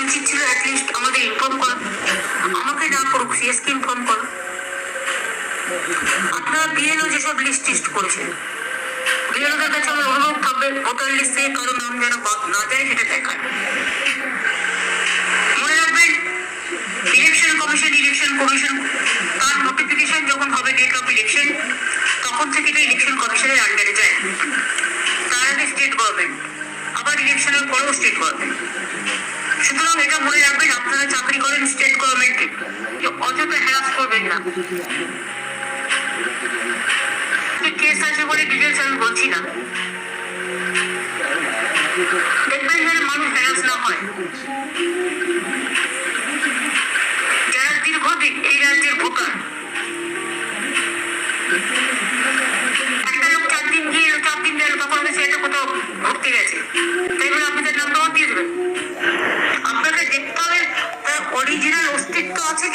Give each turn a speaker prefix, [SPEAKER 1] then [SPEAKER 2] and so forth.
[SPEAKER 1] উচিত ছিল অ্যাটলিস্ট আমাদের ইনফর্ম করা। আমাকে না করুক, সিএসকে ইনফর্ম করো। আপনারা বিএলও যেসব লিস্ট টিস্ট করেছেন, বিএলওদের কাছে আমার অনুরোধ থাকবে ভোটার লিস্টে কারো নাম যেন বাদ না যায় সেটা দেখায়। মনে রাখবেন, ইলেকশন কমিশন তার নোটিফিকেশন যখন হবে ডেট অফ ইলেকশন, তখন থেকে এটা ইলেকশন কমিশনের আন্ডারে যায়। তার আগে স্টেট গভর্নমেন্ট, আবার ইলেকশনের পরেও স্টেট গভর্নমেন্ট। সুতরাং এটা মনে রাখবেন, আপনারা চাকরি করেন স্টেট গভর্নমেন্টে, অযথা হ্যারাস করবেন না। কেস আছে বলে ডিটেলস আমি বলছি না, দেখবেন যেন মানুষ হ্যারাস না হয়। যারা দীর্ঘদিন এই রাজ্যের ভোটার, একটা লোক 4 দিন গেল, তখন সে একটা কোথাও ঘুরতে গেছে, তাই বলে আপনি তার নাম দিয়ে দেবেন? আপনাকে দেখতে হবে তার অরিজিনাল অস্তিত্ব আছে